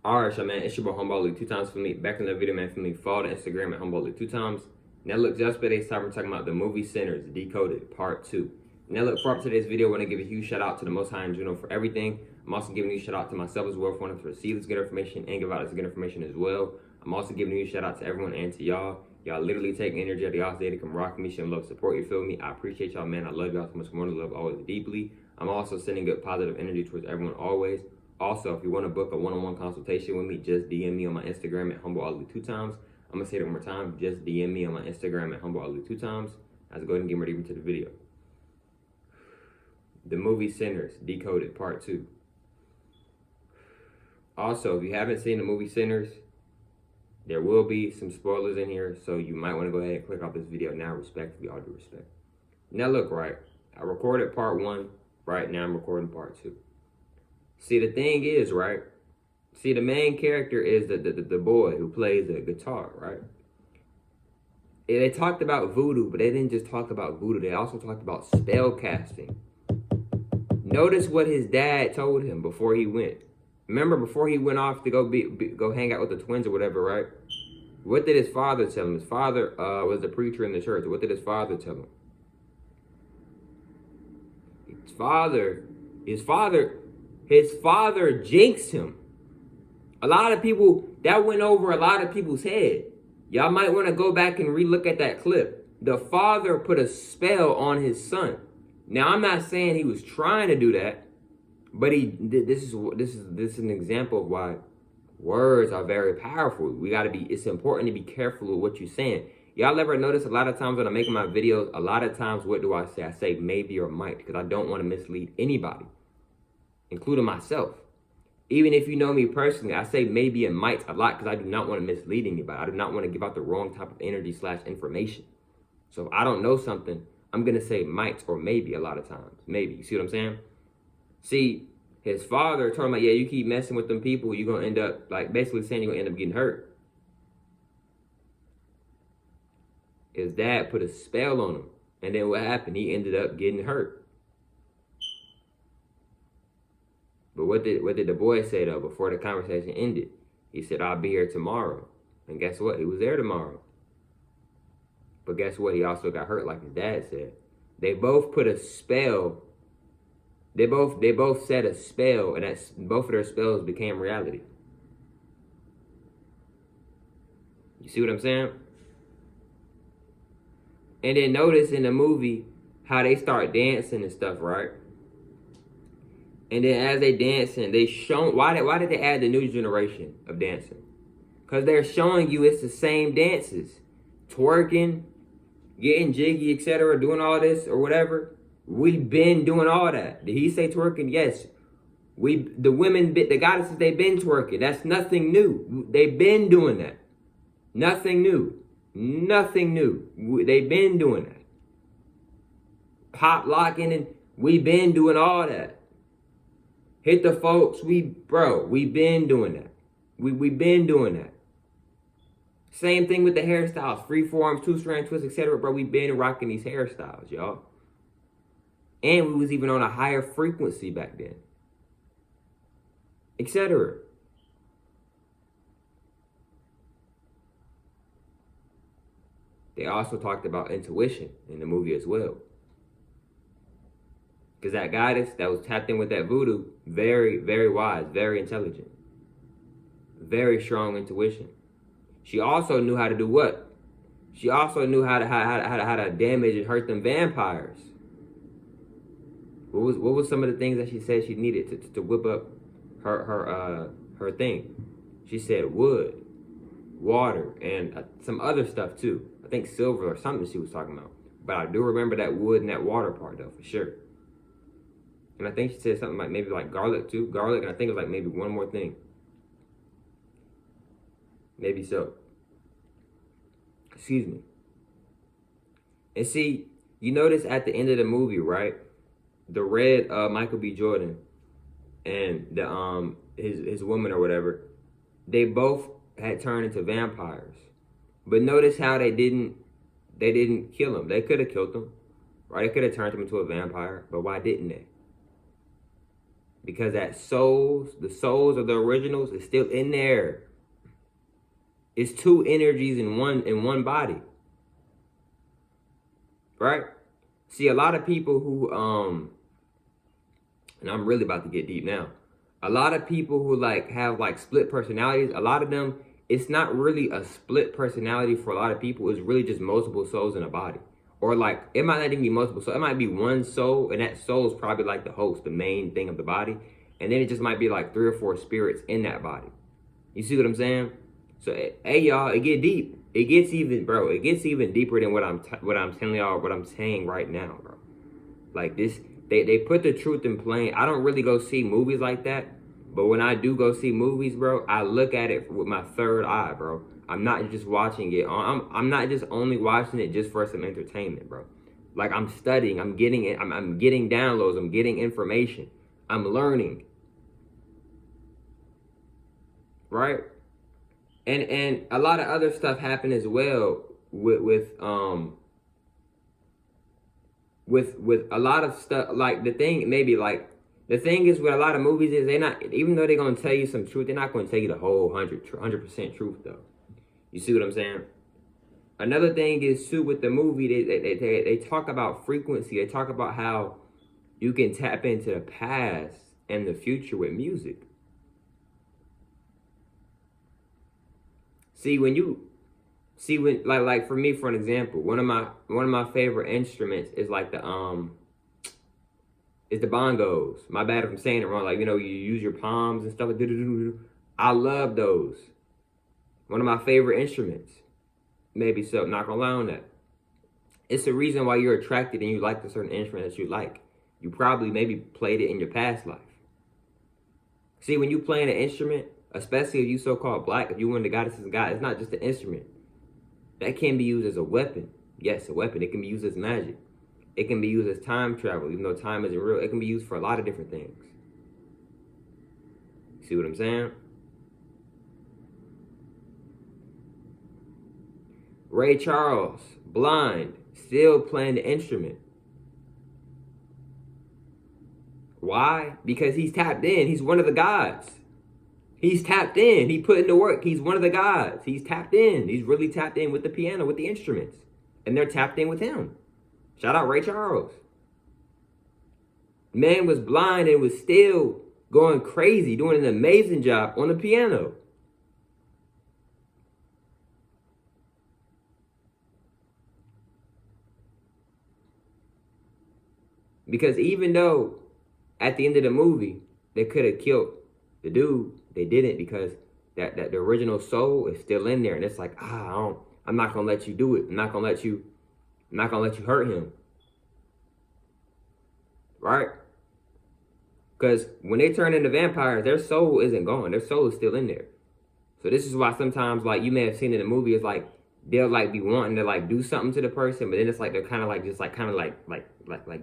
Alright, y'all, man, it's your boy Humble League 2 times for me. Back in the video, man, for me, follow the Instagram at Humble League 2 times. Now look, just today's time we're talking about the movie Sinners, Decoded, Part 2. Now look, for up today's video, I want to give a huge shout out to the Most High in general for everything. I'm also giving you a shout out to myself as well for wanting to receive this good information and give out this good information as well. I'm also giving you a shout out to everyone and to y'all. Y'all literally take energy out of y'all's day to come rock me, show love, support, you feel me? I appreciate y'all, man. I love y'all so much more than love always deeply. I'm also sending good positive energy towards everyone always. Also, if you want to book a one-on-one consultation with me, just DM me on my Instagram at HumbleAli2times. I'm going to say it one more time. Just DM me on my Instagram at HumbleAli2times. Let's go ahead and get ready into the video. The movie Sinners, Decoded, Part 2. Also, if you haven't seen the movie Sinners, there will be some spoilers in here, so you might want to go ahead and click off this video now, respectfully, all due respect. Now look, right, I recorded Part 1, right now I'm recording Part 2. See, the thing is, right? See, the main character is the boy who plays the guitar, right? And they talked about voodoo, but they didn't just talk about voodoo. They also talked about spell casting. Notice what his dad told him before he went. Remember, before he went off to go hang out with the twins or whatever, right? What did his father tell him? His father was the preacher in the church. What did his father tell him? His father jinxed him. A lot of people, that went over a lot of people's head. Y'all might want to go back and relook at that clip. The father put a spell on his son. Now, I'm not saying he was trying to do that, but this is an example of why words are very powerful. It's important to be careful with what you're saying. Y'all ever notice a lot of times when I'm making my videos, a lot of times what do I say? I say maybe or might, because I don't want to mislead anybody, including myself. Even if you know me personally, I say maybe and might a lot because I do not want to mislead anybody. I do not want to give out the wrong type of energy / information. So if I don't know something, I'm going to say might or maybe a lot of times. Maybe. You see what I'm saying? See, his father told him, like, yeah, you keep messing with them people, you're going to end up, like, basically saying you're going to end up getting hurt. His dad put a spell on him. And then what happened? He ended up getting hurt. But what did the boy say, though, before the conversation ended? He said, I'll be here tomorrow. And guess what? He was there tomorrow. But guess what? He also got hurt, like his dad said. They both put a spell. They both said a spell, and both of their spells became reality. You see what I'm saying? And then notice in the movie how they start dancing and stuff, right? And then as they dancing, they show why did they add the new generation of dancing? Because they're showing you it's the same dances. Twerking, getting jiggy, etc., doing all this or whatever. We've been doing all that. Did he say twerking? Yes. The goddesses, they've been twerking. That's nothing new. They've been doing that. Nothing new. Nothing new. They've been doing that. Pop locking, and we've been doing all that. Hit the folks, we've been doing that. We've been doing that. Same thing with the hairstyles, freeforms, two-strand twists, etc. Bro, we've been rocking these hairstyles, y'all. And we was even on a higher frequency back then, etc. They also talked about intuition in the movie as well. Because that goddess that was tapped in with that voodoo, very, very wise, very intelligent. Very strong intuition. She also knew how to do what? She also knew how to damage and hurt them vampires. What was some of the things that she said she needed to whip up her thing? She said wood, water, and some other stuff too. I think silver or something she was talking about. But I do remember that wood and that water part though, for sure. And I think she said something like maybe like garlic too. Garlic, and I think it was like maybe one more thing. Maybe so. Excuse me. And see, you notice at the end of the movie, right? The red Michael B. Jordan and the his woman or whatever, they both had turned into vampires. But notice how they didn't kill him. They could have killed him. Right? They could have turned him into a vampire, but why didn't they? Because that the souls of the originals is still in there. It's two energies in one body. Right? See, a lot of people who and I'm really about to get deep now. A lot of people who like have like split personalities, a lot of them, it's not really a split personality for a lot of people. It's really just multiple souls in a body. Or like, it might not even be multiple souls. It might be one soul, and that soul is probably like the host, the main thing of the body. And then it just might be like 3 or 4 spirits in that body. You see what I'm saying? So, hey y'all, it get deep. It gets even, bro. It gets even deeper than what I'm telling y'all, what I'm saying right now, bro. Like this, they put the truth in plain. I don't really go see movies like that, but when I do go see movies, bro, I look at it with my third eye, bro. I'm not just watching it. I'm not just only watching it just for some entertainment, bro. Like I'm studying. I'm getting it. I'm getting downloads. I'm getting information. I'm learning. Right? And a lot of other stuff happened as well with a lot of stuff. Like the thing is with a lot of movies is they're not, even though they're gonna tell you some truth, they're not gonna tell you the whole 100% truth though. You see what I'm saying? Another thing is too with the movie, they talk about frequency. They talk about how you can tap into the past and the future with music. When like for me, for an example, one of my favorite instruments is like the bongos. My bad if I'm saying it wrong. Like, you know, you use your palms and stuff. I love those. One of my favorite instruments. Maybe so. Not gonna lie on that. It's the reason why you're attracted and you like the certain instrument that you like. You probably maybe played it in your past life. See, when you playing an instrument, especially if you so-called black, if you one of the goddesses and God, it's not just an instrument. That can be used as a weapon. Yes, a weapon. It can be used as magic. It can be used as time travel, even though time isn't real. It can be used for a lot of different things. See what I'm saying? Ray Charles, blind, still playing the instrument. Why? Because he's tapped in. He's one of the gods. He's tapped in. He put in the work. He's one of the gods. He's tapped in. He's really tapped in with the piano, with the instruments. And they're tapped in with him. Shout out Ray Charles. Man was blind and was still going crazy, doing an amazing job on the piano. Because even though at the end of the movie, they could have killed the dude, they didn't, because that the original soul is still in there. And it's like, I'm not going to let you do it. I'm not going to let you hurt him. Right? Because when they turn into vampires, their soul isn't gone. Their soul is still in there. So this is why sometimes, like, you may have seen in the movie, it's like, they'll like be wanting to like do something to the person, but then it's like they're kind of like just like kind of like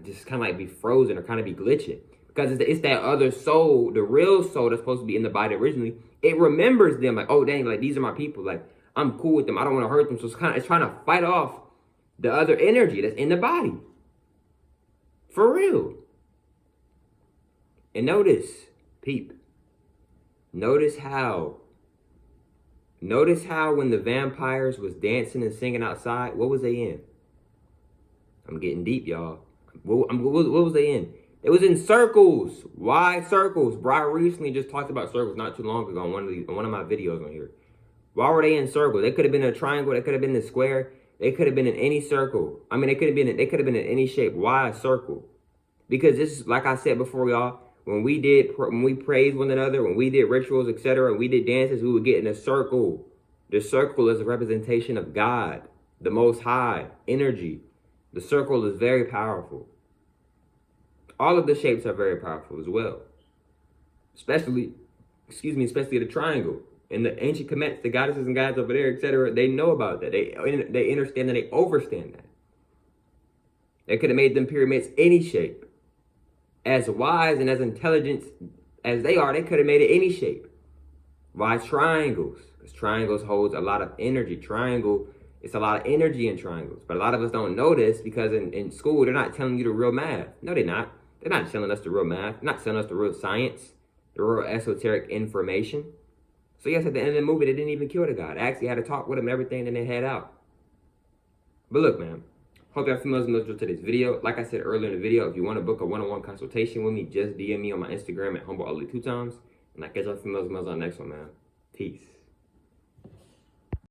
just kind of like be frozen or kind of be glitching, because it's that other soul, the real soul that's supposed to be in the body originally. It remembers them, like, oh dang, like these are my people, like I'm cool with them, I don't want to hurt them. So it's trying to fight off the other energy that's in the body, for real. And notice, peep, notice how when the vampires was dancing and singing outside, what was they in? I'm getting deep, y'all. What was they in? It was in circles. Why circles? Bro, I recently just talked about circles not too long ago on one of my videos on here. Why were they in circles? They could have been in a triangle. They could have been in a square. They could have been in any circle. I mean, they could have been in any shape. Why a circle? Because this is, like I said before, y'all, when we praised one another, when we did rituals, etc., and we did dances, we would get in a circle. The circle is a representation of God, the Most High, energy. The circle is very powerful. All of the shapes are very powerful as well. Especially the triangle. And the ancient Kemets, the goddesses and gods over there, etc., they know about that. They understand that, they overstand that. They could have made them pyramids any shape. As wise and as intelligent as they are, they could have made it any shape. Why triangles? Because triangles holds a lot of energy. It's a lot of energy in triangles. But a lot of us don't know this because in school, they're not telling you the real math. No, they're not. They're not telling us the real math. They're not telling us the real science, the real esoteric information. So yes, at the end of the movie, they didn't even kill the guy. They actually had to talk with him and everything, and then head out. But look, man, hope y'all familiar with today's video. Like I said earlier in the video, if you want to book a one-on-one consultation with me, just DM me on my Instagram at humble2 times. And I catch y'all familiar on the next one, man. Peace.